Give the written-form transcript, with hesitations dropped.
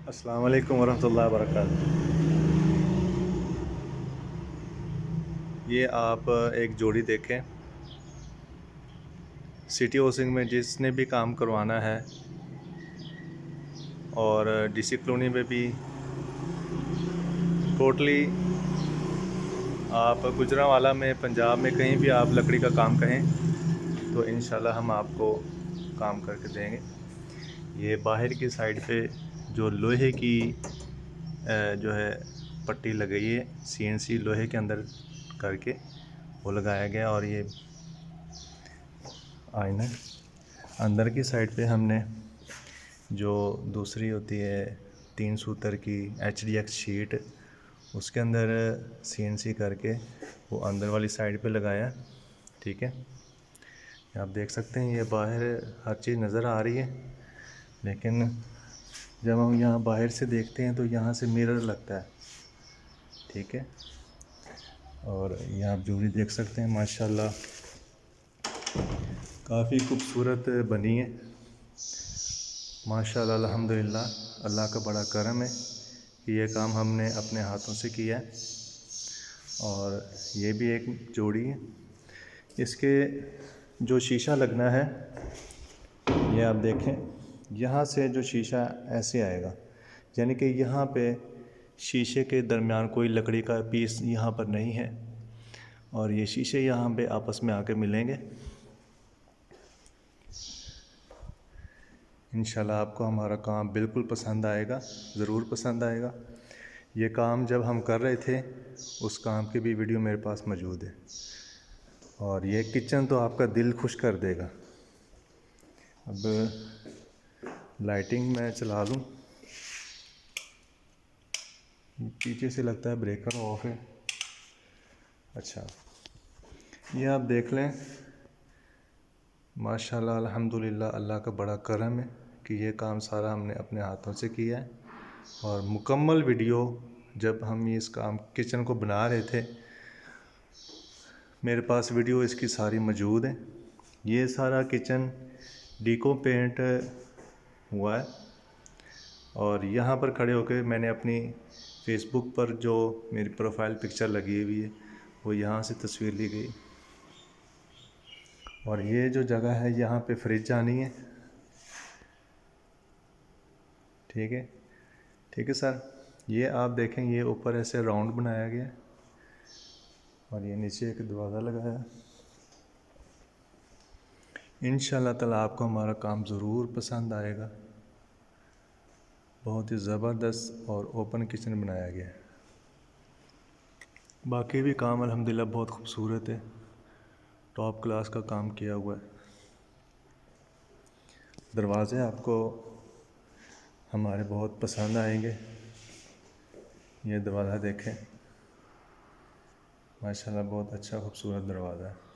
अस्सलाम वालेकुम वरहमतुल्लाहि वबरकातुहू। ये आप एक जोड़ी देखें। सिटी हाउसिंग में जिसने भी काम करवाना है और डीसी कॉलोनी में भी टोटली, आप गुजरांवाला में, पंजाब में कहीं भी आप लकड़ी का काम कहें तो इंशाल्लाह हम आपको काम करके देंगे। ये बाहर की साइड पे जो लोहे की जो है पट्टी लगाई है, सीएनसी लोहे के अंदर करके वो लगाया गया। और ये आईना अंदर की साइड पे हमने जो दूसरी होती है 3 सूतर की HDX शीट, उसके अंदर CNC करके वो अंदर वाली साइड पे लगाया। ठीक है, आप देख सकते हैं ये बाहर हर चीज़ नज़र आ रही है, लेकिन जब हम यहाँ बाहर से देखते हैं तो यहाँ से मिरर लगता है। ठीक है, और ये आप जोड़ी देख सकते हैं, माशाल्लाह काफ़ी खूबसूरत बनी है। माशाल्लाह, अल्हम्दुलिल्लाह, अल्लाह का बड़ा करम है कि ये काम हमने अपने हाथों से किया है। और ये भी एक जोड़ी है। इसके जो शीशा लगना है, ये आप देखें, यहाँ से जो शीशा ऐसे आएगा, यानी कि यहाँ पे शीशे के दरमियान कोई लकड़ी का पीस यहाँ पर नहीं है, और ये शीशे यहाँ पे आपस में आके मिलेंगे। इंशाल्लाह आपको हमारा काम बिल्कुल पसंद आएगा, ज़रूर पसंद आएगा। ये काम जब हम कर रहे थे उस काम की भी वीडियो मेरे पास मौजूद है। और ये किचन तो आपका दिल खुश कर देगा। अब लाइटिंग मैं चला लूँ, पीछे से लगता है ब्रेकर ऑफ है। अच्छा, ये आप देख लें, माशाल्लाह अल्हम्दुलिल्लाह, अल्लाह का बड़ा करम है कि ये काम सारा हमने अपने हाथों से किया है। और मुकम्मल वीडियो जब हम इस काम किचन को बना रहे थे, मेरे पास वीडियो इसकी सारी मौजूद है। ये सारा किचन डीको पेंट हुआ है, और यहाँ पर खड़े होकर मैंने अपनी फेसबुक पर जो मेरी प्रोफाइल पिक्चर लगी हुई है वो यहाँ से तस्वीर ली गई। और ये जो जगह है, यहाँ पे फ्रिज आनी है। ठीक है, ठीक है सर। ये आप देखें, ये ऊपर ऐसे राउंड बनाया गया और ये नीचे एक दरवाज़ा लगाया। इंशाल्लाह ताला आपको हमारा काम ज़रूर पसंद आएगा। बहुत ही ज़बरदस्त और ओपन किचन बनाया गया है। बाकी भी काम अल्हम्दुलिल्लाह बहुत खूबसूरत है, टॉप क्लास का काम किया हुआ है। दरवाज़े आपको हमारे बहुत पसंद आएंगे। ये दरवाज़ा देखें, माशाल्लाह बहुत अच्छा खूबसूरत दरवाज़ा है।